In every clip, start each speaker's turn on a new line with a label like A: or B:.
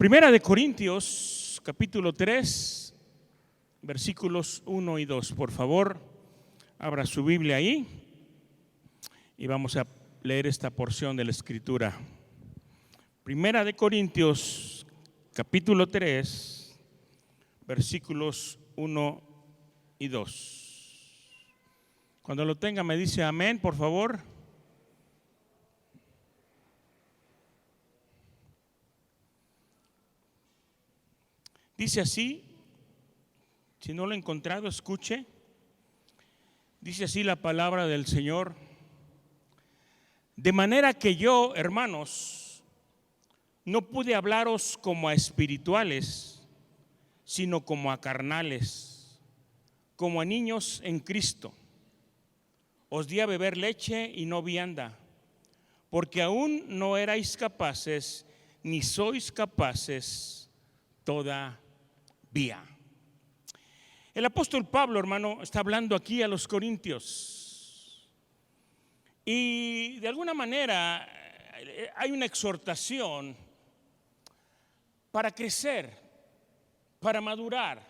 A: Primera de Corintios, capítulo 3, versículos 1 y 2. Por favor, abra su Biblia ahí y vamos a leer esta porción de la Escritura. Primera de Corintios, capítulo 3, versículos 1 y 2. Cuando lo tenga me dice amén, por favor. Dice así, si no lo he encontrado, escuche. Dice así la palabra del Señor. De manera que yo, hermanos, no pude hablaros como a espirituales, sino como a carnales, como a niños en Cristo. Os di a beber leche y no vianda, porque aún no erais capaces, ni sois capaces todavía. El apóstol Pablo, hermano, está hablando aquí a los corintios y de alguna manera hay una exhortación para crecer, para madurar.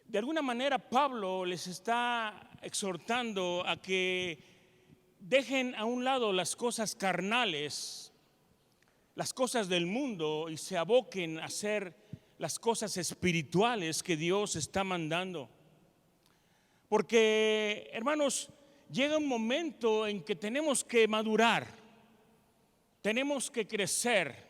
A: De alguna manera Pablo les está exhortando a que dejen a un lado las cosas carnales, las cosas del mundo, y se aboquen a hacer las cosas espirituales que Dios está mandando. Porque, hermanos, llega un momento en que tenemos que madurar, tenemos que crecer.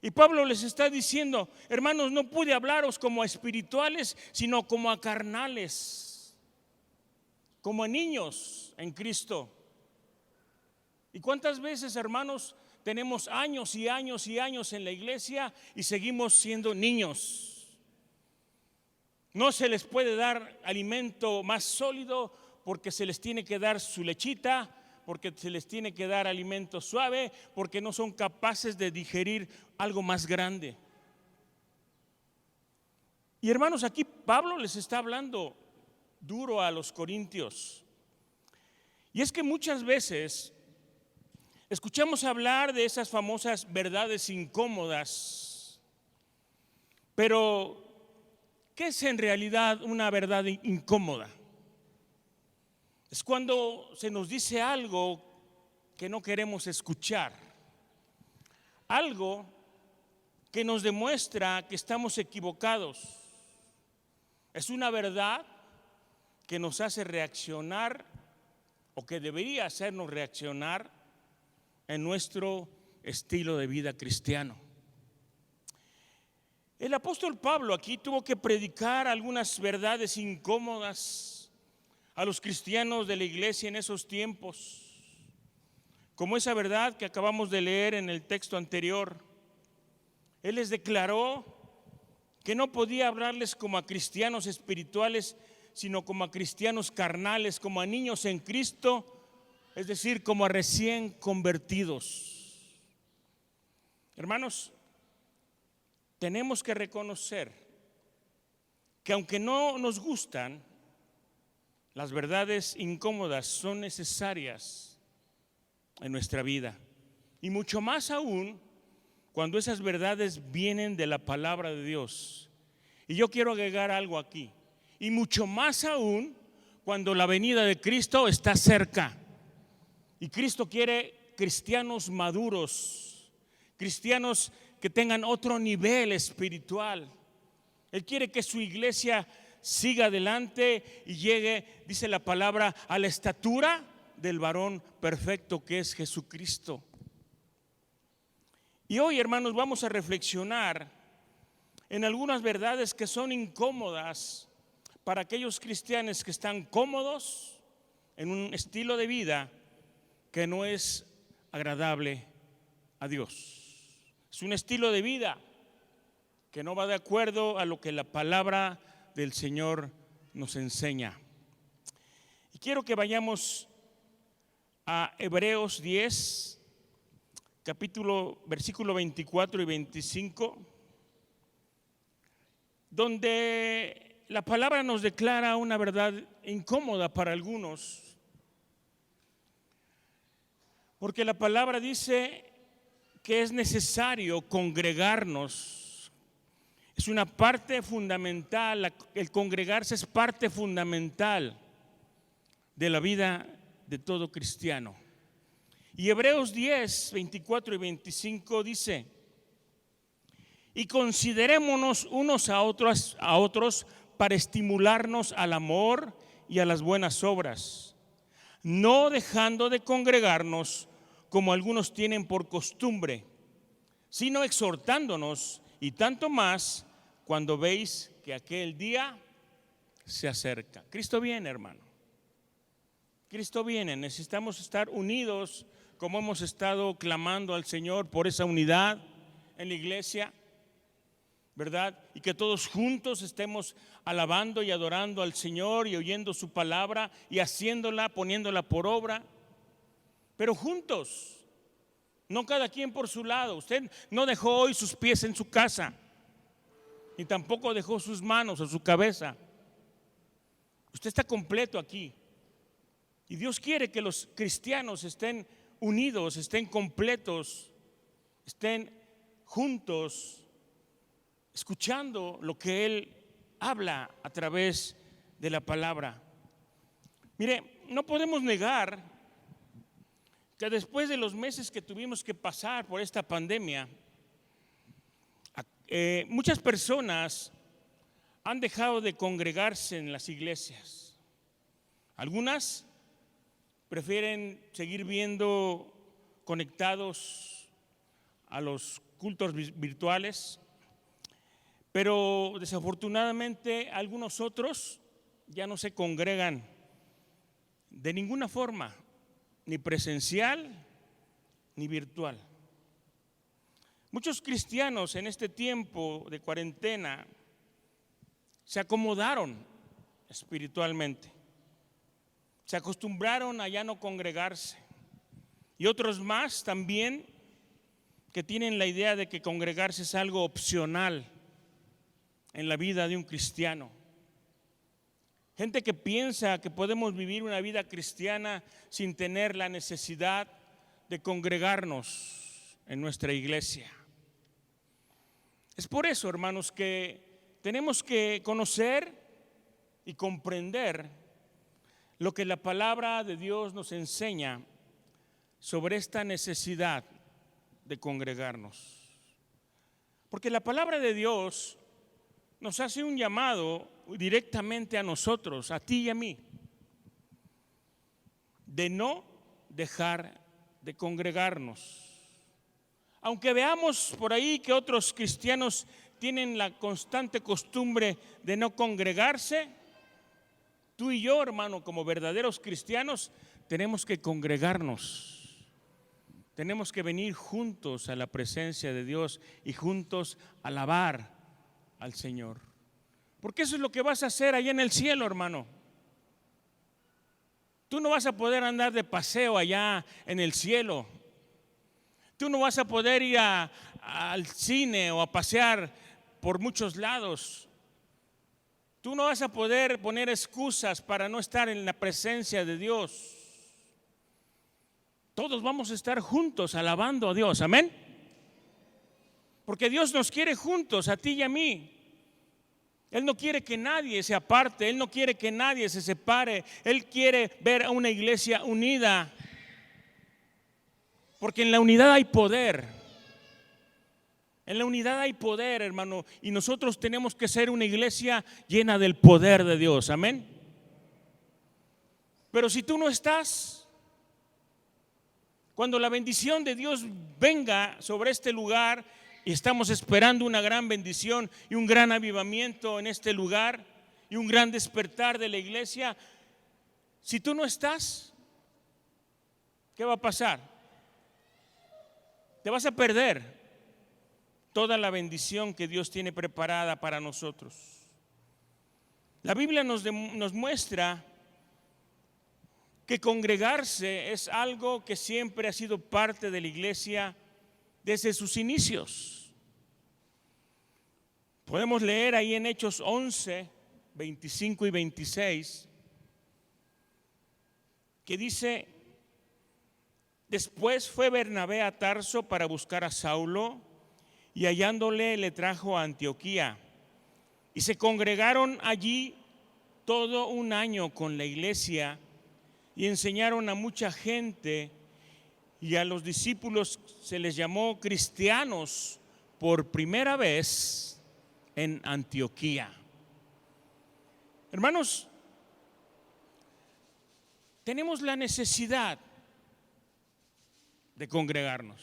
A: Y Pablo les está diciendo, hermanos, no pude hablaros como a espirituales, sino como a carnales, como a niños en Cristo. ¿Y cuántas veces, hermanos, tenemos años y años y años en la iglesia y seguimos siendo niños? No se les puede dar alimento más sólido porque se les tiene que dar su lechita, porque se les tiene que dar alimento suave, porque no son capaces de digerir algo más grande. Y hermanos, aquí Pablo les está hablando duro a los corintios. Y es que muchas veces escuchamos hablar de esas famosas verdades incómodas, pero ¿qué es en realidad una verdad incómoda? Es cuando se nos dice algo que no queremos escuchar, algo que nos demuestra que estamos equivocados. Es una verdad que nos hace reaccionar, o que debería hacernos reaccionar en nuestro estilo de vida cristiano. El apóstol Pablo aquí tuvo que predicar algunas verdades incómodas a los cristianos de la iglesia en esos tiempos, como esa verdad que acabamos de leer en el texto anterior. Él les declaró que no podía hablarles como a cristianos espirituales, sino como a cristianos carnales, como a niños en Cristo, es decir, como a recién convertidos. Hermanos, tenemos que reconocer que aunque no nos gustan, las verdades incómodas son necesarias en nuestra vida. Y mucho más aún cuando esas verdades vienen de la palabra de Dios. Y yo quiero agregar algo aquí. Y mucho más aún cuando la venida de Cristo está cerca. Y Cristo quiere cristianos maduros, cristianos que tengan otro nivel espiritual. Él quiere que su iglesia siga adelante y llegue, dice la palabra, a la estatura del varón perfecto que es Jesucristo. Y hoy, hermanos, vamos a reflexionar en algunas verdades que son incómodas para aquellos cristianos que están cómodos en un estilo de vida que no es agradable a Dios. Es un estilo de vida que no va de acuerdo a lo que la palabra del Señor nos enseña. Y quiero que vayamos a Hebreos 10, versículo 24 y 25, donde la palabra nos declara una verdad incómoda para algunos. Porque la palabra dice que es necesario congregarnos. Es una parte fundamental, el congregarse es parte fundamental de la vida de todo cristiano. Y Hebreos 10, 24 y 25 dice: y considerémonos unos a otros para estimularnos al amor y a las buenas obras, no dejando de congregarnos como algunos tienen por costumbre, sino exhortándonos, y tanto más cuando veis que aquel día se acerca. Cristo viene, hermano. Cristo viene. Necesitamos estar unidos, como hemos estado clamando al Señor por esa unidad en la iglesia, ¿verdad? Y que todos juntos estemos alabando y adorando al Señor y oyendo su palabra y haciéndola, poniéndola por obra, pero juntos, no cada quien por su lado. Usted no dejó hoy sus pies en su casa, ni tampoco dejó sus manos o su cabeza. Usted está completo aquí. Y Dios quiere que los cristianos estén unidos, estén completos, estén juntos, escuchando lo que Él habla a través de la palabra. Mire, no podemos negar que después de los meses que tuvimos que pasar por esta pandemia, muchas personas han dejado de congregarse en las iglesias. Algunas prefieren seguir viendo conectados a los cultos virtuales, pero desafortunadamente algunos otros ya no se congregan de ninguna forma, ni presencial ni virtual. Muchos cristianos en este tiempo de cuarentena se acomodaron espiritualmente, se acostumbraron a ya no congregarse, y otros más también que tienen la idea de que congregarse es algo opcional en la vida de un cristiano. Gente que piensa que podemos vivir una vida cristiana sin tener la necesidad de congregarnos en nuestra iglesia. Es por eso, hermanos, que tenemos que conocer y comprender lo que la palabra de Dios nos enseña sobre esta necesidad de congregarnos. Porque la palabra de Dios nos hace un llamado directamente a nosotros, a ti y a mí, de no dejar de congregarnos. Aunque veamos por ahí que otros cristianos tienen la constante costumbre de no congregarse, tú y yo, hermano, como verdaderos cristianos, tenemos que congregarnos. Tenemos que venir juntos a la presencia de Dios y juntos alabar al Señor. Porque eso es lo que vas a hacer allá en el cielo, hermano. Tú no vas a poder andar de paseo allá en el cielo. Tú no vas a poder ir al cine o a pasear por muchos lados. Tú no vas a poder poner excusas para no estar en la presencia de Dios. Todos vamos a estar juntos alabando a Dios, amén. Porque Dios nos quiere juntos, a ti y a mí. Él no quiere que nadie se aparte, Él no quiere que nadie se separe. Él quiere ver a una iglesia unida, porque en la unidad hay poder. En la unidad hay poder, hermano, y nosotros tenemos que ser una iglesia llena del poder de Dios, amén. Pero si tú no estás, cuando la bendición de Dios venga sobre este lugar, y estamos esperando una gran bendición y un gran avivamiento en este lugar y un gran despertar de la iglesia, si tú no estás, ¿qué va a pasar? Te vas a perder toda la bendición que Dios tiene preparada para nosotros. La Biblia nos muestra que congregarse es algo que siempre ha sido parte de la iglesia desde sus inicios. Podemos leer ahí en Hechos 11, 25 y 26, que dice: Después fue Bernabé a Tarso para buscar a Saulo, y hallándole le trajo a Antioquía. Y se congregaron allí todo un año con la iglesia y enseñaron a mucha gente, y a los discípulos se les llamó cristianos por primera vez en Antioquía. Hermanos, tenemos la necesidad de congregarnos.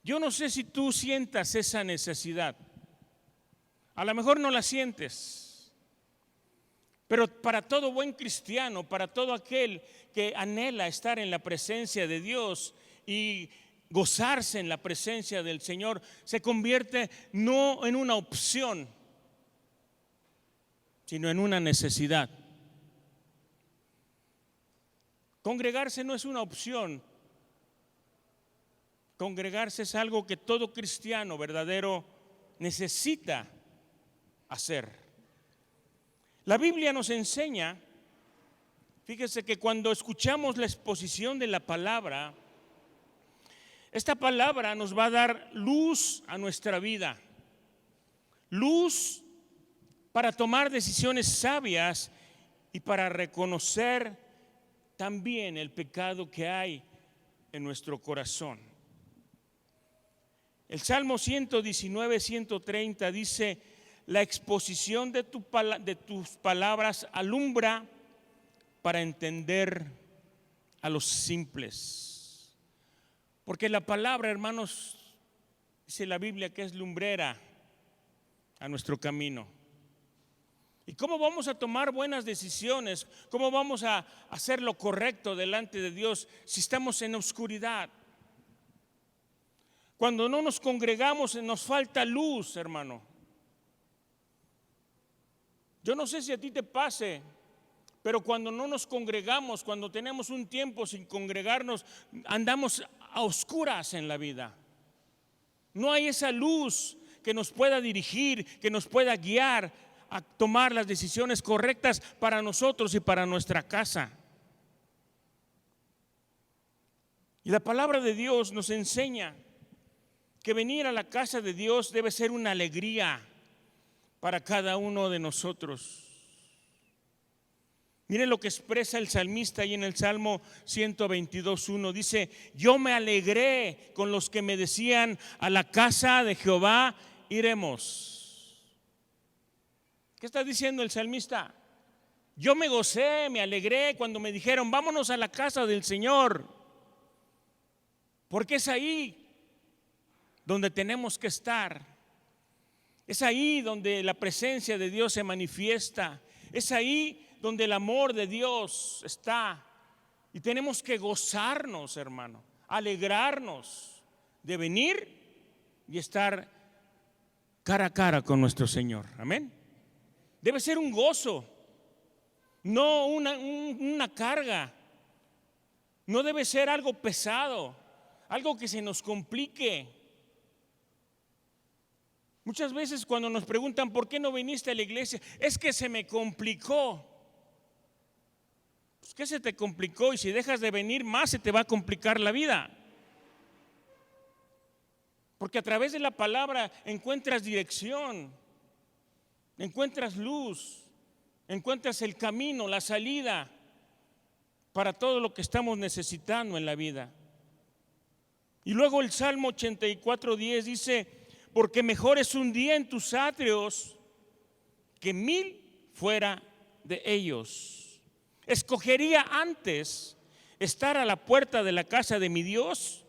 A: Yo no sé si tú sientas esa necesidad. A lo mejor no la sientes, pero para todo buen cristiano, para todo aquel que anhela estar en la presencia de Dios y gozarse en la presencia del Señor, se convierte no en una opción, sino en una necesidad. Congregarse no es una opción. Congregarse es algo que todo cristiano verdadero necesita hacer. La Biblia nos enseña, fíjese que cuando escuchamos la exposición de la palabra, esta palabra nos va a dar luz a nuestra vida, luz para tomar decisiones sabias y para reconocer también el pecado que hay en nuestro corazón. El Salmo 119, 130 dice: la exposición de tus palabras alumbra para entender a los simples. Porque la palabra, hermanos, dice la Biblia que es lumbrera a nuestro camino. ¿Y cómo vamos a tomar buenas decisiones? ¿Cómo vamos a hacer lo correcto delante de Dios si estamos en oscuridad? Cuando no nos congregamos nos falta luz, hermano. Yo no sé si a ti te pase, pero cuando no nos congregamos, cuando tenemos un tiempo sin congregarnos, andamos a oscuras en la vida. No hay esa luz que nos pueda dirigir, que nos pueda guiar a tomar las decisiones correctas para nosotros y para nuestra casa. Y la palabra de Dios nos enseña que venir a la casa de Dios debe ser una alegría para cada uno de nosotros. Miren lo que expresa el salmista ahí en el Salmo 122:1. Dice: yo me alegré con los que me decían, a la casa de Jehová iremos. ¿Qué está diciendo el salmista? Yo me gocé, me alegré cuando me dijeron, vámonos a la casa del Señor, porque es ahí donde tenemos que estar. Es ahí donde la presencia de Dios se manifiesta. Es ahí donde el amor de Dios está. Y tenemos que gozarnos, hermano, alegrarnos de venir y estar cara a cara con nuestro Señor. Amén. Debe ser un gozo, no una carga. No debe ser algo pesado, algo que se nos complique. Muchas veces cuando nos preguntan ¿por qué no viniste a la iglesia? Es que se me complicó. Pues ¿qué se te complicó? Y si dejas de venir más se te va a complicar la vida. Porque a través de la palabra encuentras dirección, encuentras luz, encuentras el camino, la salida para todo lo que estamos necesitando en la vida. Y luego el Salmo 84:10 dice: porque mejor es un día en tus atrios que 1000 fuera de ellos. Escogería antes estar a la puerta de la casa de mi Dios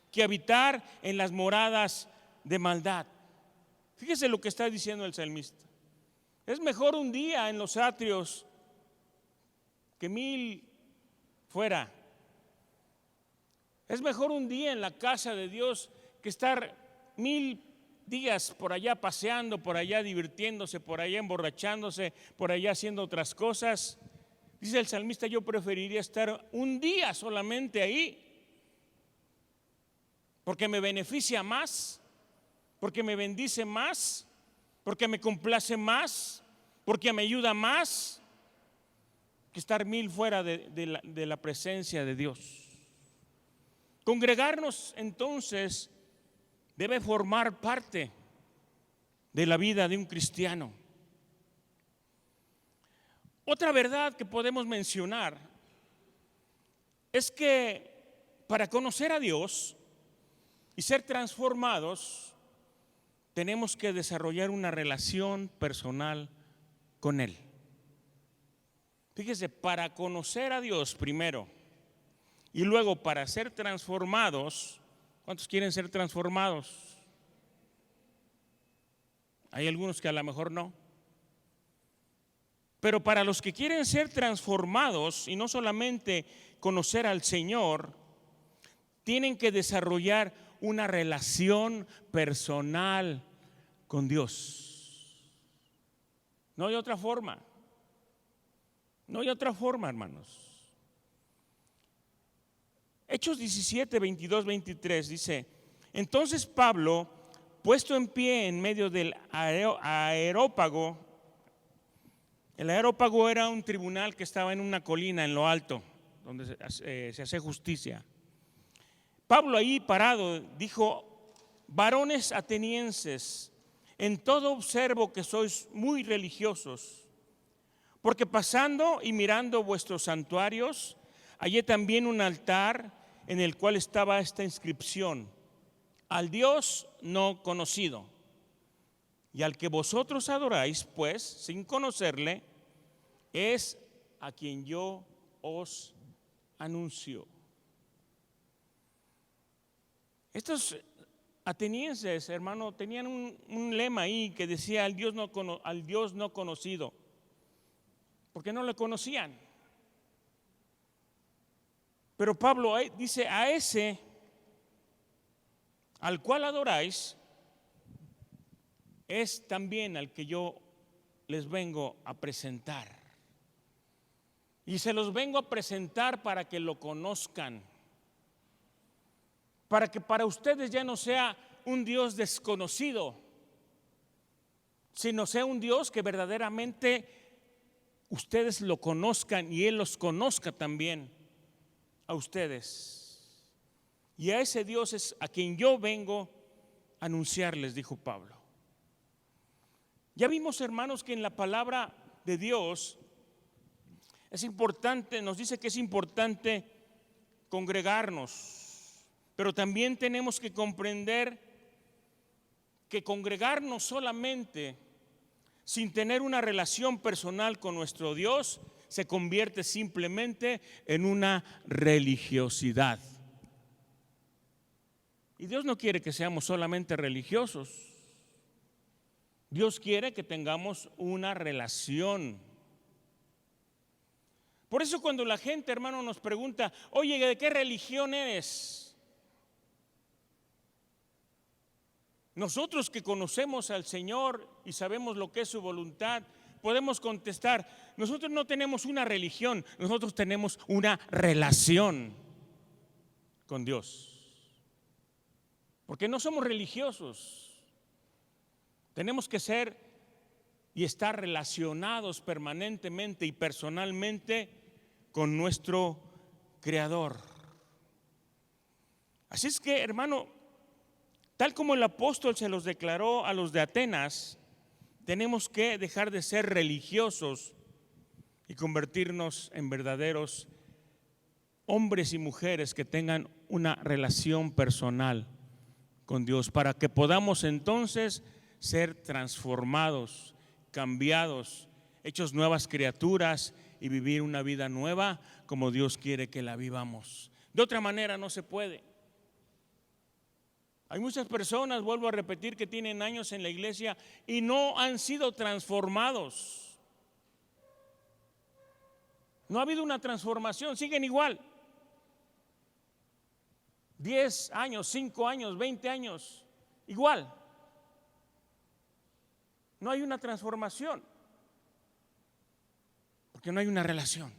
A: que habitar en las moradas de maldad. Fíjese lo que está diciendo el salmista. Es mejor un día en los atrios que 1000 fuera. Es mejor un día en la casa de Dios que estar 1000 días por allá paseando, por allá divirtiéndose, por allá emborrachándose, por allá haciendo otras cosas. Dice el salmista: yo preferiría estar un día solamente ahí, porque me beneficia más, porque me bendice más, porque me complace más, porque me ayuda más, que estar 1000 fuera de la presencia de Dios. Congregarnos entonces debe formar parte de la vida de un cristiano. Otra verdad que podemos mencionar es que para conocer a Dios y ser transformados, tenemos que desarrollar una relación personal con Él. Fíjese, para conocer a Dios primero y luego para ser transformados, ¿cuántos quieren ser transformados? Hay algunos que a lo mejor no. Pero para los que quieren ser transformados y no solamente conocer al Señor, tienen que desarrollar una relación personal con Dios. No hay otra forma. No hay otra forma, hermanos. Hechos 17, 22, 23 dice: entonces Pablo, puesto en pie en medio del Areópago. El Areópago era un tribunal que estaba en una colina en lo alto, donde se hace justicia. Pablo ahí parado dijo: varones atenienses, en todo observo que sois muy religiosos, porque pasando y mirando vuestros santuarios, hallé también un altar en el cual estaba esta inscripción: al Dios no conocido. Y al que vosotros adoráis, pues, sin conocerle, es a quien yo os anuncio. Estos atenienses, hermano, tenían un lema ahí que decía: al Dios no conocido, porque no le conocían. Pero Pablo dice: a ese al cual adoráis, es también al que yo les vengo a presentar. Y se los vengo a presentar para que lo conozcan, para que para ustedes ya no sea un Dios desconocido, sino sea un Dios que verdaderamente ustedes lo conozcan y Él los conozca también a ustedes. Y a ese Dios es a quien yo vengo a anunciarles, dijo Pablo. Ya vimos, hermanos, que en la palabra de Dios es importante, nos dice que es importante congregarnos, pero también tenemos que comprender que congregarnos solamente sin tener una relación personal con nuestro Dios se convierte simplemente en una religiosidad. Y Dios no quiere que seamos solamente religiosos. Dios quiere que tengamos una relación. Por eso cuando la gente, hermano, nos pregunta: oye, ¿de qué religión eres? Nosotros que conocemos al Señor y sabemos lo que es su voluntad, podemos contestar: nosotros no tenemos una religión, nosotros tenemos una relación con Dios. Porque no somos religiosos. Tenemos que ser y estar relacionados permanentemente y personalmente con nuestro Creador. Así es que, hermano, tal como el apóstol se los declaró a los de Atenas, tenemos que dejar de ser religiosos y convertirnos en verdaderos hombres y mujeres que tengan una relación personal con Dios, para que podamos entonces ser transformados, cambiados, hechos nuevas criaturas y vivir una vida nueva como Dios quiere que la vivamos. De otra manera no se puede. Hay muchas personas, vuelvo a repetir, que tienen años en la iglesia y no han sido transformados. No ha habido una transformación, siguen igual. 10 años, 5 años, 20 años, igual. No hay una transformación, porque no hay una relación.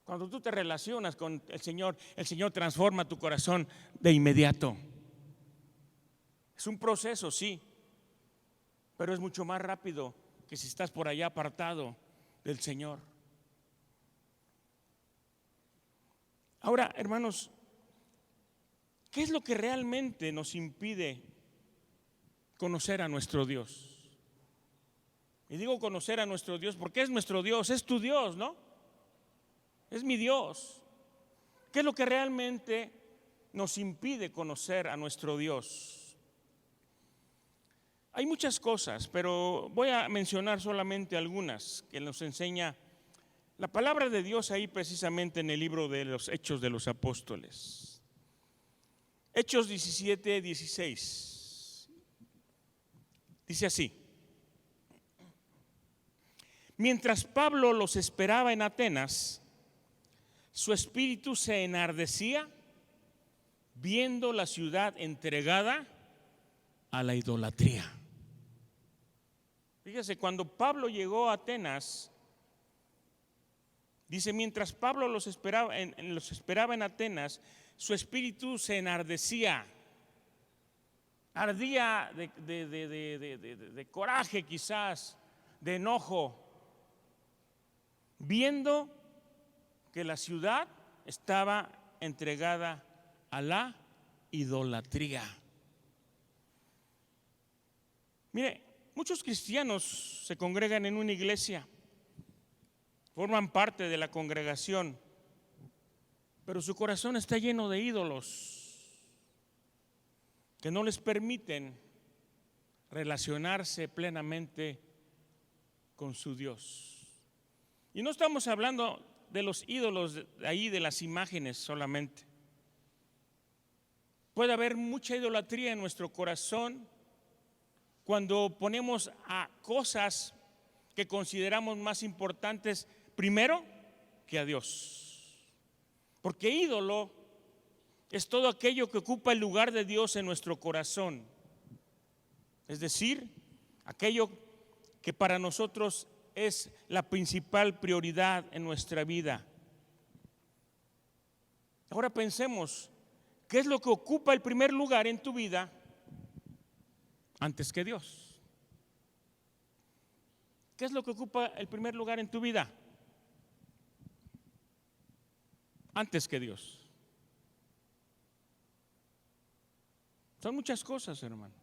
A: Cuando tú te relacionas con el Señor transforma tu corazón de inmediato. Es un proceso, sí, pero es mucho más rápido que si estás por allá apartado del Señor. Ahora, hermanos, ¿qué es lo que realmente nos impide conocer a nuestro Dios? Y digo conocer a nuestro Dios porque es nuestro Dios, es tu Dios, ¿no? Es mi Dios. ¿Qué es lo que realmente nos impide conocer a nuestro Dios? Hay muchas cosas, pero voy a mencionar solamente algunas que nos enseña la palabra de Dios ahí precisamente en el libro de los Hechos de los Apóstoles. Hechos 17, 16. Dice así: mientras Pablo los esperaba en Atenas, su espíritu se enardecía viendo la ciudad entregada a la idolatría. Fíjese, cuando Pablo llegó a Atenas, dice, mientras Pablo los esperaba en Atenas, su espíritu se enardecía, ardía de coraje quizás, de enojo, viendo que la ciudad estaba entregada a la idolatría. Mire, muchos cristianos se congregan en una iglesia, forman parte de la congregación, pero su corazón está lleno de ídolos que no les permiten relacionarse plenamente con su Dios. Y no estamos hablando de los ídolos de ahí, de las imágenes solamente. Puede haber mucha idolatría en nuestro corazón cuando ponemos a cosas que consideramos más importantes primero que a Dios. Porque ídolo es todo aquello que ocupa el lugar de Dios en nuestro corazón. Es decir, aquello que para nosotros es la principal prioridad en nuestra vida. Ahora pensemos, ¿qué es lo que ocupa el primer lugar en tu vida antes que Dios? ¿Qué es lo que ocupa el primer lugar en tu vida antes que Dios? Son muchas cosas, hermano.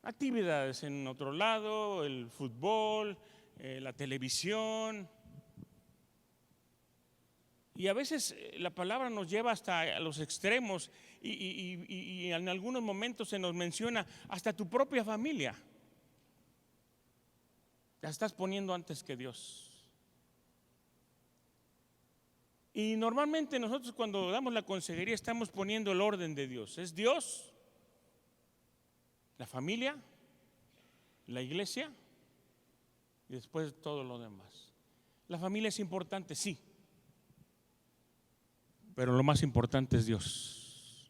A: Actividades en otro lado, el fútbol, la televisión. Y a veces la palabra nos lleva hasta los extremos y en algunos momentos se nos menciona hasta tu propia familia. La estás poniendo antes que Dios. Y normalmente nosotros cuando damos la consejería estamos poniendo el orden de Dios. Es Dios, la familia, la iglesia y después todo lo demás. La familia es importante, sí, pero lo más importante es Dios.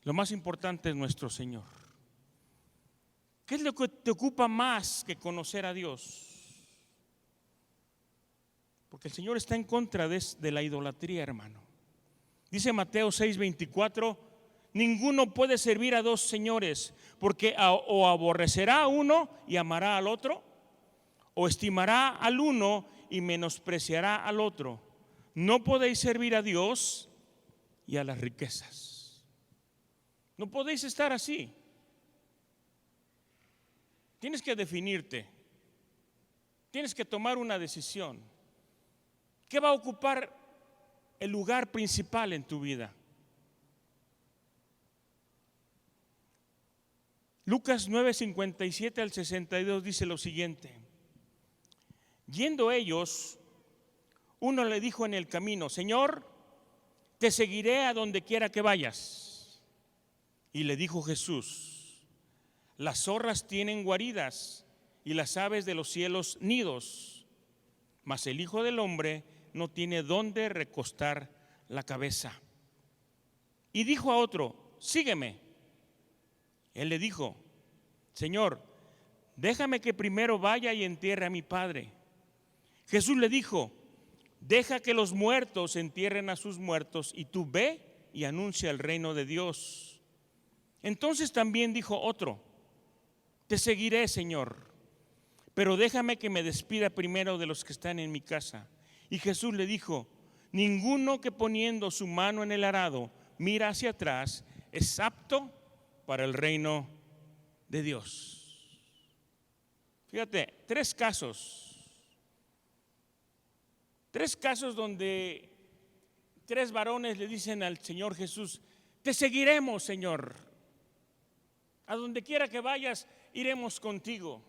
A: Lo más importante es nuestro Señor. ¿Qué es lo que te ocupa más que conocer a Dios? Porque el Señor está en contra de la idolatría, hermano. Dice Mateo 6:24, ninguno puede servir a dos señores, porque o aborrecerá a uno y amará al otro, o estimará al uno y menospreciará al otro. No podéis servir a Dios y a las riquezas. No podéis estar así. Tienes que definirte. Tienes que tomar una decisión. ¿Qué va a ocupar el lugar principal en tu vida? Lucas 9:57 al 62 dice lo siguiente: yendo ellos, uno le dijo en el camino, Señor, te seguiré a donde quiera que vayas. Y le dijo Jesús, las zorras tienen guaridas y las aves de los cielos nidos, mas el Hijo del Hombre no tiene dónde recostar la cabeza. Y dijo a otro, sígueme. Él le dijo, Señor, déjame que primero vaya y entierre a mi padre. Jesús le dijo, deja que los muertos entierren a sus muertos y tú ve y anuncia el reino de Dios. Entonces también dijo otro, te seguiré, Señor, pero déjame que me despida primero de los que están en mi casa. Y Jesús le dijo, ninguno que poniendo su mano en el arado mira hacia atrás, es apto para el reino de Dios. Fíjate, tres casos donde tres varones le dicen al Señor Jesús: te seguiremos, Señor, a donde quiera que vayas, iremos contigo.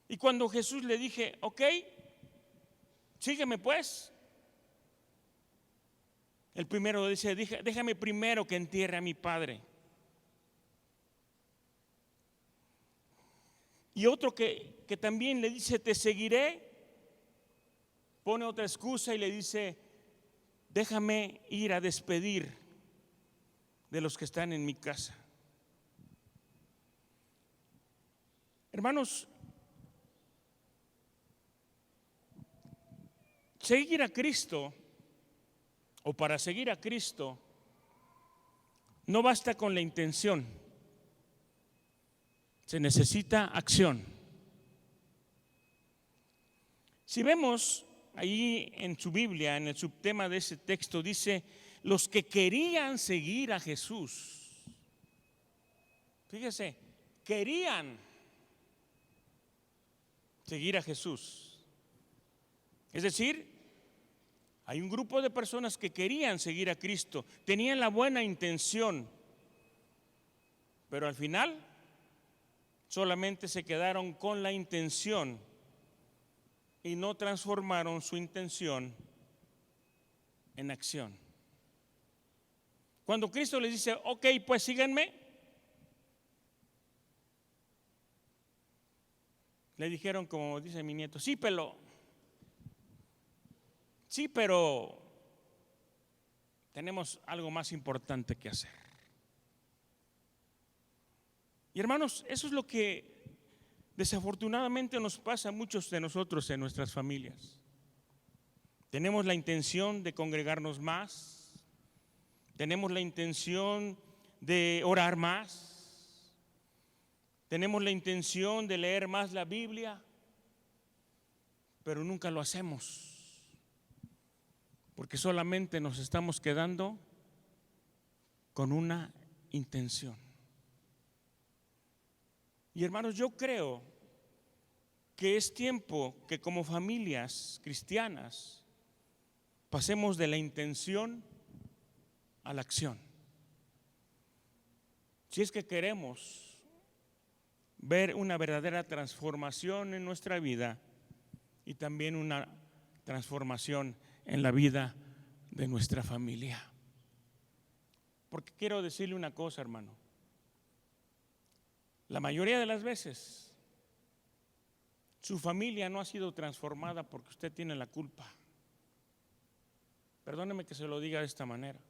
A: Y cuando Jesús le dije: ok, sígueme pues, el primero dice: déjame primero que entierre a mi padre. Y otro que también le dice: te seguiré, pone otra excusa y le dice: déjame ir a despedir de los que están en mi casa. Hermanos, seguir a Cristo, o para seguir a Cristo, no basta con la intención, se necesita acción. Si vemos ahí en su Biblia, en el subtema de ese texto, dice: los que querían seguir a Jesús. Fíjese, querían seguir a Jesús. Es decir, hay un grupo de personas que querían seguir a Cristo, tenían la buena intención, pero al final solamente se quedaron con la intención y no transformaron su intención en acción. Cuando Cristo les dice: ok, pues síganme, le dijeron, como dice mi nieto: sí, pero tenemos algo más importante que hacer. Y hermanos, eso es lo que desafortunadamente nos pasa a muchos de nosotros en nuestras familias. Tenemos la intención de congregarnos más, tenemos la intención de orar más, tenemos la intención de leer más la Biblia, pero nunca lo hacemos, porque solamente nos estamos quedando con una intención. Y hermanos, yo creo que es tiempo que como familias cristianas pasemos de la intención a la acción. Si es que queremos ver una verdadera transformación en nuestra vida y también una transformación en la vida de nuestra familia. Porque quiero decirle una cosa, hermano: la mayoría de las veces su familia no ha sido transformada porque usted tiene la culpa. Perdóneme que se lo diga de esta manera.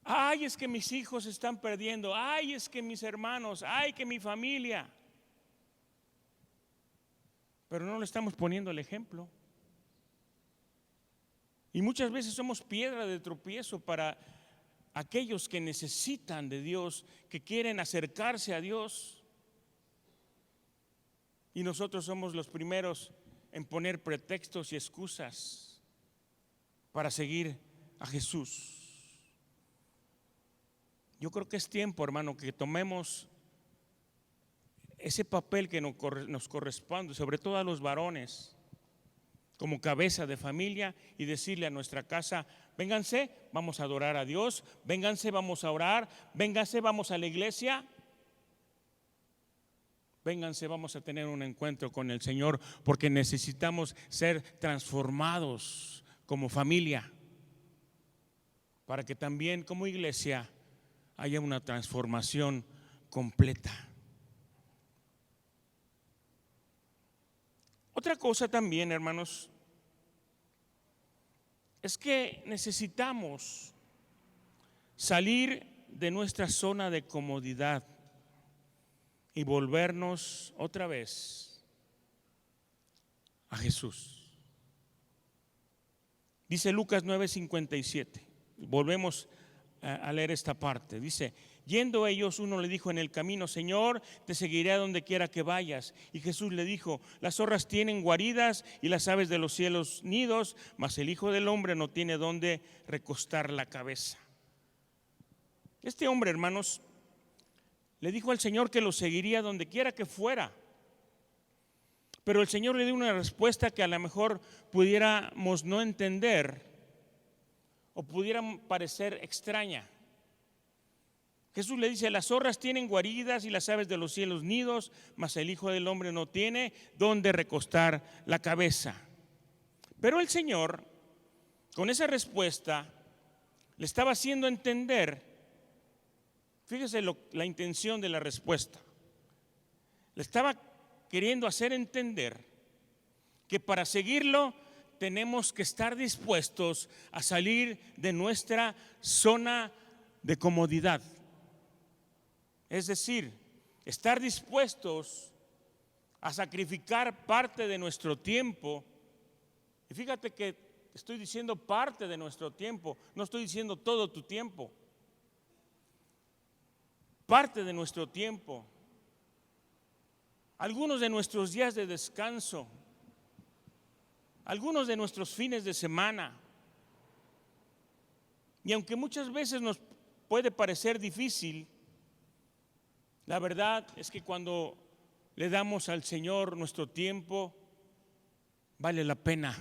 A: Ay, es que mis hijos se están perdiendo. Ay, es que mis hermanos. Ay, que mi familia. Pero no le estamos poniendo el ejemplo. Y muchas veces somos piedra de tropiezo para aquellos que necesitan de Dios, que quieren acercarse a Dios. Y nosotros somos los primeros en poner pretextos y excusas para seguir a Jesús. Yo creo que es tiempo, hermano, que tomemos ese papel que nos corresponde, sobre todo a los varones, como cabeza de familia, y decirle a nuestra casa: vénganse, vamos a adorar a Dios, vénganse, vamos a orar, vénganse, vamos a la iglesia, vénganse, vamos a tener un encuentro con el Señor, porque necesitamos ser transformados como familia, para que también como iglesia haya una transformación completa. Otra cosa también, hermanos, es que necesitamos salir de nuestra zona de comodidad y volvernos otra vez a Jesús. Dice Lucas 9:57, volvemos a leer esta parte. Dice: Yendo ellos, uno le dijo en el camino: Señor, te seguiré a donde quiera que vayas. Y Jesús le dijo: las zorras tienen guaridas y las aves de los cielos nidos, mas el Hijo del Hombre no tiene dónde recostar la cabeza. Este hombre, hermanos, le dijo al Señor que lo seguiría donde quiera que fuera. Pero el Señor le dio una respuesta que a lo mejor pudiéramos no entender o pudiera parecer extraña. Jesús le dice: las zorras tienen guaridas y las aves de los cielos nidos, mas el Hijo del Hombre no tiene dónde recostar la cabeza. Pero el Señor, con esa respuesta, le estaba haciendo entender, fíjese la intención de la respuesta, le estaba queriendo hacer entender que para seguirlo tenemos que estar dispuestos a salir de nuestra zona de comodidad. Es decir, estar dispuestos a sacrificar parte de nuestro tiempo. Y fíjate que estoy diciendo parte de nuestro tiempo, no estoy diciendo todo tu tiempo. Parte de nuestro tiempo. Algunos de nuestros días de descanso, algunos de nuestros fines de semana. Y aunque muchas veces nos puede parecer difícil, la verdad es que cuando le damos al Señor nuestro tiempo, vale la pena.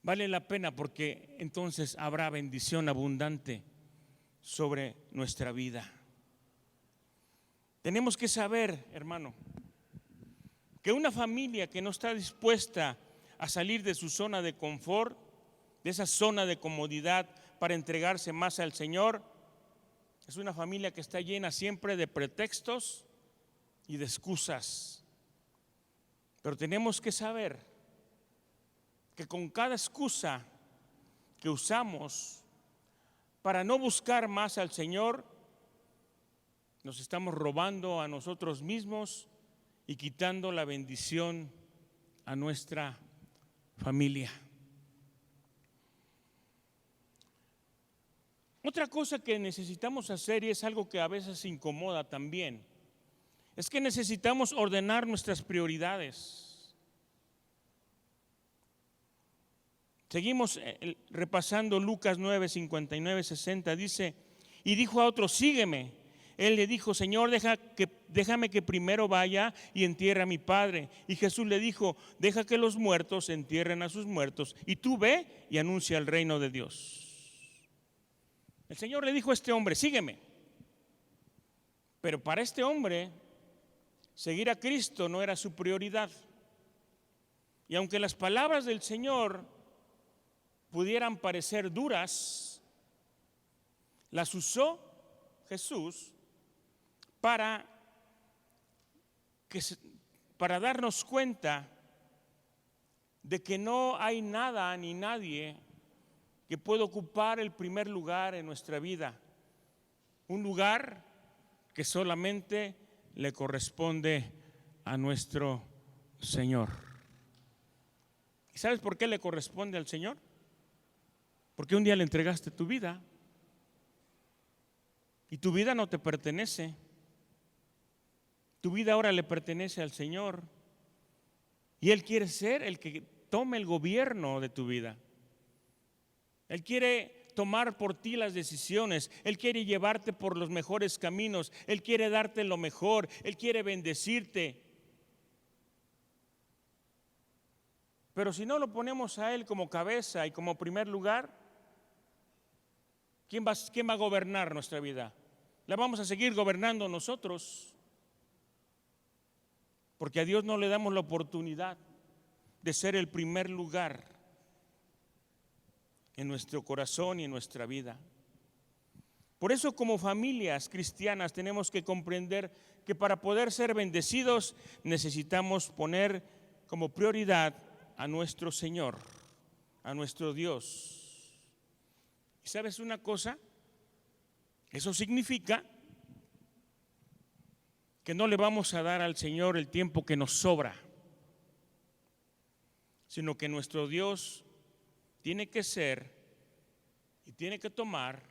A: Vale la pena, porque entonces habrá bendición abundante sobre nuestra vida. Tenemos que saber, hermano, que una familia que no está dispuesta a salir de su zona de confort, de esa zona de comodidad para entregarse más al Señor, es una familia que está llena siempre de pretextos y de excusas. Pero tenemos que saber que con cada excusa que usamos para no buscar más al Señor, nos estamos robando a nosotros mismos y quitando la bendición a nuestra familia. Otra cosa que necesitamos hacer, y es algo que a veces incomoda también, es que necesitamos ordenar nuestras prioridades. Seguimos repasando Lucas 9, 59, 60, dice: y dijo a otro: sígueme. Él le dijo: Señor, déjame que primero vaya y entierre a mi padre. Y Jesús le dijo: deja que los muertos entierren a sus muertos, y tú ve y anuncia el reino de Dios. El Señor le dijo a este hombre: sígueme. Pero para este hombre, seguir a Cristo no era su prioridad. Y aunque las palabras del Señor pudieran parecer duras, las usó Jesús para darnos cuenta de que no hay nada ni nadie que pueda ocupar el primer lugar en nuestra vida, un lugar que solamente le corresponde a nuestro Señor. ¿Y sabes por qué le corresponde al Señor? Porque un día le entregaste tu vida y tu vida no te pertenece. Tu vida ahora le pertenece al Señor y Él quiere ser el que tome el gobierno de tu vida. Él quiere tomar por ti las decisiones. Él quiere llevarte por los mejores caminos. Él quiere darte lo mejor. Él quiere bendecirte. Pero si no lo ponemos a Él como cabeza y como primer lugar, ¿quién va a gobernar nuestra vida? La vamos a seguir gobernando nosotros, porque a Dios no le damos la oportunidad de ser el primer lugar en nuestro corazón y en nuestra vida. Por eso, como familias cristianas, tenemos que comprender que para poder ser bendecidos necesitamos poner como prioridad a nuestro Señor, a nuestro Dios. ¿Y sabes una cosa? Eso significa que no le vamos a dar al Señor el tiempo que nos sobra, sino que nuestro Dios tiene que ser y tiene que tomar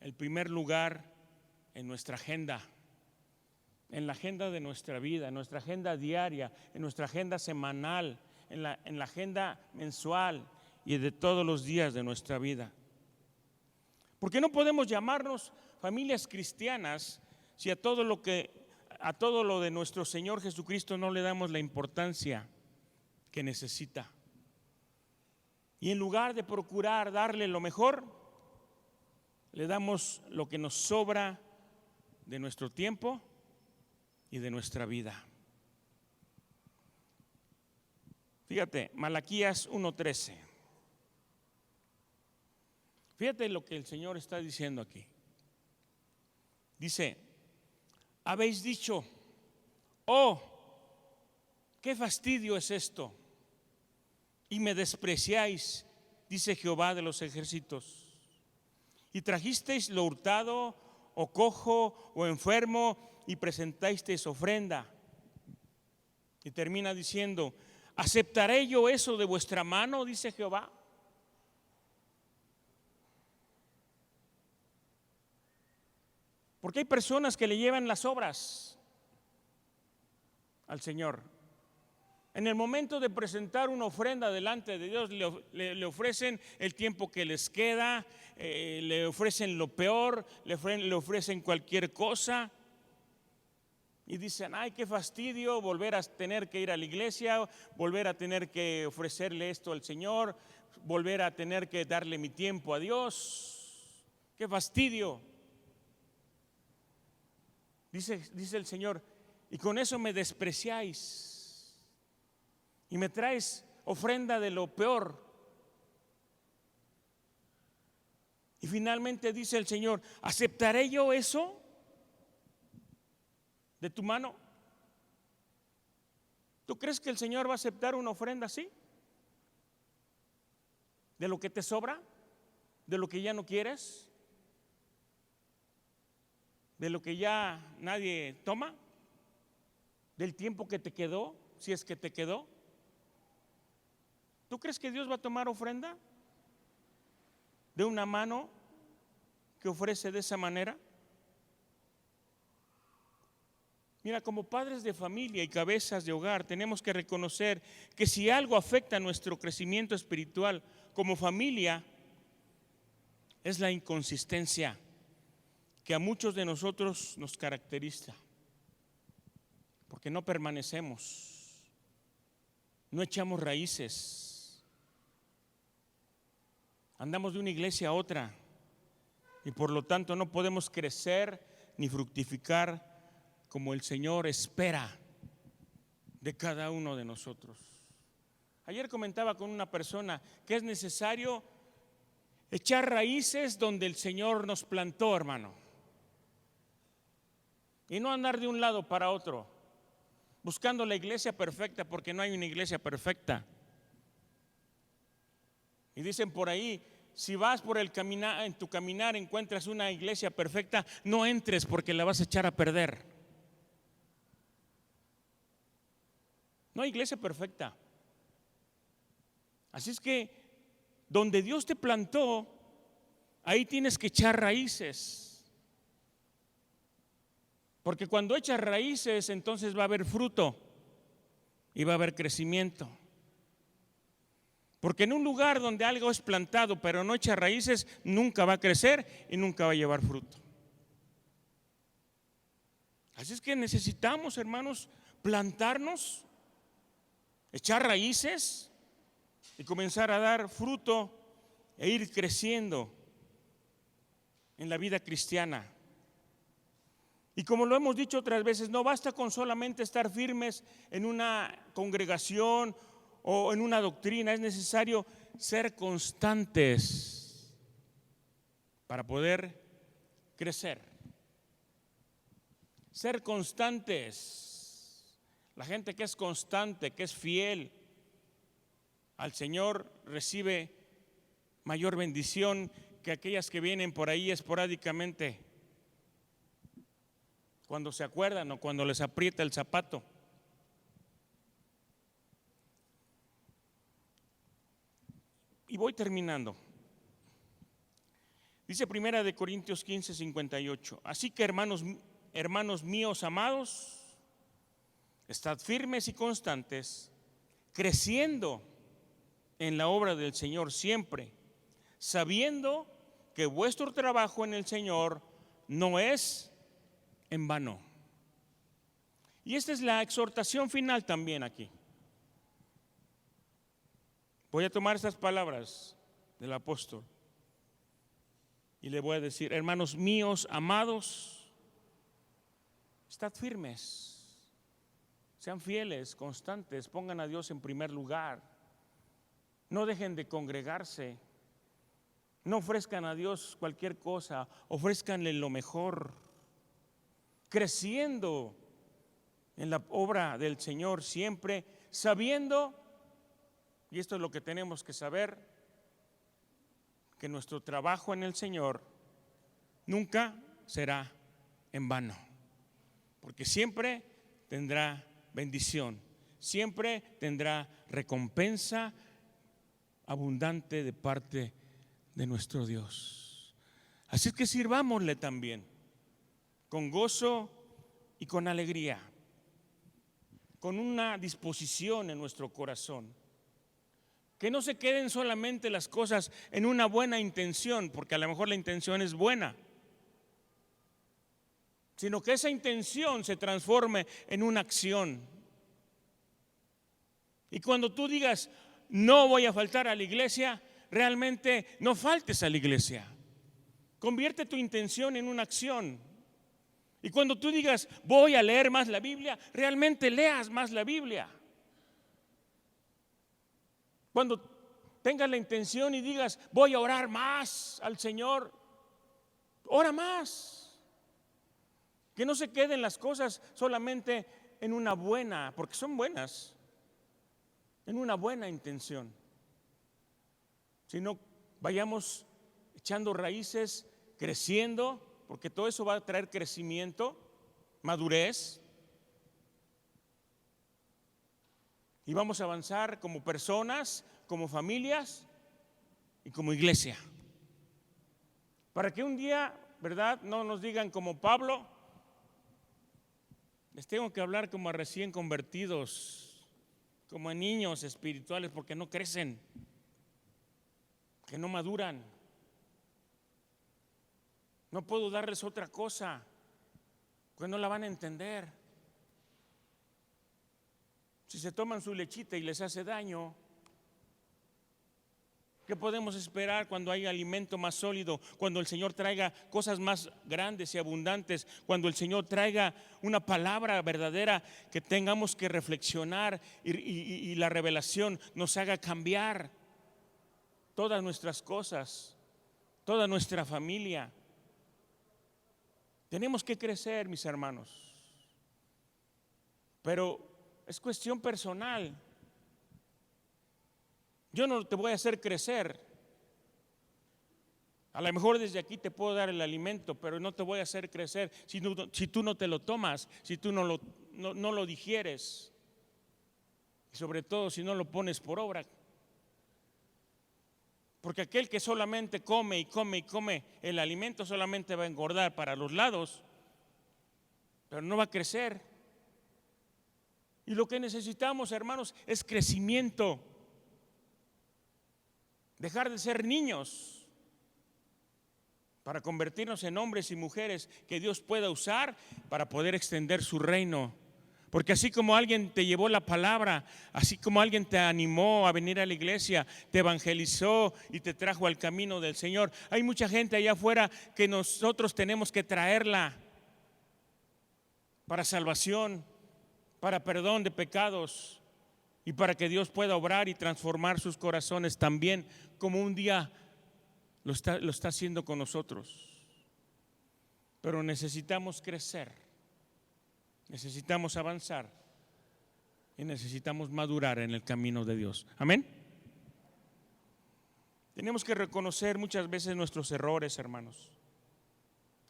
A: el primer lugar en nuestra agenda, en la agenda de nuestra vida, en nuestra agenda diaria, en nuestra agenda semanal, en la agenda mensual y de todos los días de nuestra vida. Porque no podemos llamarnos familias cristianas si a todo lo de nuestro Señor Jesucristo no le damos la importancia que necesita. Y en lugar de procurar darle lo mejor, le damos lo que nos sobra de nuestro tiempo y de nuestra vida. Fíjate, Malaquías 1:13. Fíjate lo que el Señor está diciendo aquí. Dice: habéis dicho, oh, qué fastidio es esto, y me despreciáis, dice Jehová de los ejércitos. Y trajisteis lo hurtado, o cojo, o enfermo, y presentasteis ofrenda. Y termina diciendo: ¿aceptaré yo eso de vuestra mano? Dice Jehová. Porque hay personas que le llevan las obras al Señor. En el momento de presentar una ofrenda delante de Dios, le ofrecen el tiempo que les queda, le ofrecen lo peor, le ofrecen cualquier cosa. Y dicen: ay, qué fastidio volver a tener que ir a la iglesia, volver a tener que ofrecerle esto al Señor, volver a tener que darle mi tiempo a Dios. Qué fastidio. Dice el Señor: y con eso me despreciáis y me traes ofrenda de lo peor. Y finalmente dice el Señor: ¿aceptaré yo eso de tu mano? ¿Tú crees que el Señor va a aceptar una ofrenda así? ¿De lo que te sobra? ¿De lo que ya no quieres? ¿De lo que ya nadie toma? ¿Del tiempo que te quedó, si es que te quedó? ¿Tú crees que Dios va a tomar ofrenda de una mano que ofrece de esa manera? Mira, como padres de familia y cabezas de hogar, tenemos que reconocer que si algo afecta nuestro crecimiento espiritual como familia, es la inconsistencia que a muchos de nosotros nos caracteriza, porque no permanecemos, no echamos raíces, andamos de una iglesia a otra y por lo tanto no podemos crecer ni fructificar como el Señor espera de cada uno de nosotros. Ayer comentaba con una persona que es necesario echar raíces donde el Señor nos plantó, hermano. Y no andar de un lado para otro, buscando la iglesia perfecta, porque no hay una iglesia perfecta. Y dicen por ahí: si vas por en tu caminar encuentras una iglesia perfecta, no entres porque la vas a echar a perder. No hay iglesia perfecta. Así es que donde Dios te plantó, ahí tienes que echar raíces. Porque cuando echas raíces, entonces va a haber fruto y va a haber crecimiento. Porque en un lugar donde algo es plantado pero no echa raíces, nunca va a crecer y nunca va a llevar fruto. Así es que necesitamos, hermanos, plantarnos, echar raíces y comenzar a dar fruto e ir creciendo en la vida cristiana. Y como lo hemos dicho otras veces, no basta con solamente estar firmes en una congregación o en una doctrina, es necesario ser constantes para poder crecer. Ser constantes. La gente que es constante, que es fiel al Señor, recibe mayor bendición que aquellas que vienen por ahí esporádicamente, cuando se acuerdan o cuando les aprieta el zapato. Y voy terminando. Dice Primera de Corintios 15:58. Así que hermanos míos amados, estad firmes y constantes, creciendo en la obra del Señor siempre, sabiendo que vuestro trabajo en el Señor no es en vano. Y esta es la exhortación final también aquí. Voy a tomar estas palabras del apóstol y le voy a decir: hermanos míos amados, estad firmes, sean fieles, constantes, pongan a Dios en primer lugar, no dejen de congregarse, no ofrezcan a Dios cualquier cosa, ofrézcanle lo mejor, creciendo en la obra del Señor siempre, sabiendo, y esto es lo que tenemos que saber, que nuestro trabajo en el Señor nunca será en vano, porque siempre tendrá bendición, siempre tendrá recompensa abundante de parte de nuestro Dios. Así es que sirvámosle también con gozo y con alegría, con una disposición en nuestro corazón. Que no se queden solamente las cosas en una buena intención, porque a lo mejor la intención es buena, sino que esa intención se transforme en una acción. Y cuando tú digas: no voy a faltar a la iglesia, realmente no faltes a la iglesia. Convierte tu intención en una acción. Y cuando tú digas: voy a leer más la Biblia, realmente leas más la Biblia. Cuando tengas la intención y digas: voy a orar más al Señor, ora más. Que no se queden las cosas solamente en una buena, porque son buenas, en una buena intención, sino vayamos echando raíces, creciendo, porque todo eso va a traer crecimiento, madurez, y vamos a avanzar como personas, como familias y como iglesia, para que un día, ¿verdad?, no nos digan como Pablo: les tengo que hablar como a recién convertidos, como a niños espirituales, porque no crecen, que no maduran. No puedo darles otra cosa, pues no la van a entender. Si se toman su lechita y les hace daño, ¿qué podemos esperar cuando hay alimento más sólido? Cuando el Señor traiga cosas más grandes y abundantes, cuando el Señor traiga una palabra verdadera que tengamos que reflexionar y la revelación nos haga cambiar todas nuestras cosas, toda nuestra familia. Tenemos que crecer, mis hermanos, pero es cuestión personal. Yo no te voy a hacer crecer. A lo mejor desde aquí te puedo dar el alimento, pero no te voy a hacer crecer si tú no te lo tomas, si tú no lo digieres, y sobre todo si no lo pones por obra. Porque aquel que solamente come y come y come el alimento solamente va a engordar para los lados, pero no va a crecer. Y lo que necesitamos, hermanos, es crecimiento. Dejar de ser niños para convertirnos en hombres y mujeres que Dios pueda usar para poder extender su reino. Porque así como alguien te llevó la palabra, así como alguien te animó a venir a la iglesia, te evangelizó y te trajo al camino del Señor, hay mucha gente allá afuera que nosotros tenemos que traerla para salvación, para perdón de pecados y para que Dios pueda obrar y transformar sus corazones también, como un día lo está haciendo con nosotros. Pero necesitamos crecer, necesitamos avanzar y necesitamos madurar en el camino de Dios. Amén. Tenemos que reconocer muchas veces nuestros errores, hermanos,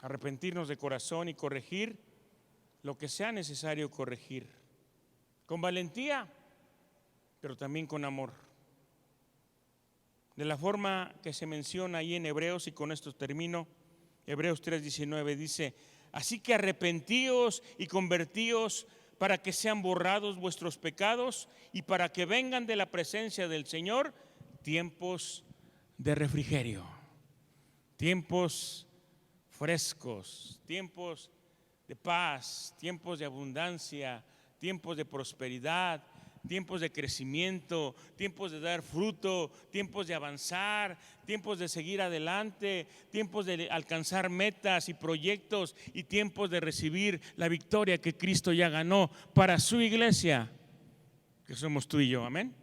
A: arrepentirnos de corazón y corregir lo que sea necesario corregir, con valentía, pero también con amor. de la forma que se menciona ahí en Hebreos, y con esto termino. Hebreos 3:19 dice: así que arrepentíos y convertíos para que sean borrados vuestros pecados y para que vengan de la presencia del Señor tiempos de refrigerio, tiempos frescos, tiempos de paz, tiempos de abundancia, tiempos de prosperidad, tiempos de crecimiento, tiempos de dar fruto, tiempos de avanzar, tiempos de seguir adelante, tiempos de alcanzar metas y proyectos, y tiempos de recibir la victoria que Cristo ya ganó para su iglesia, que somos tú y yo. Amén.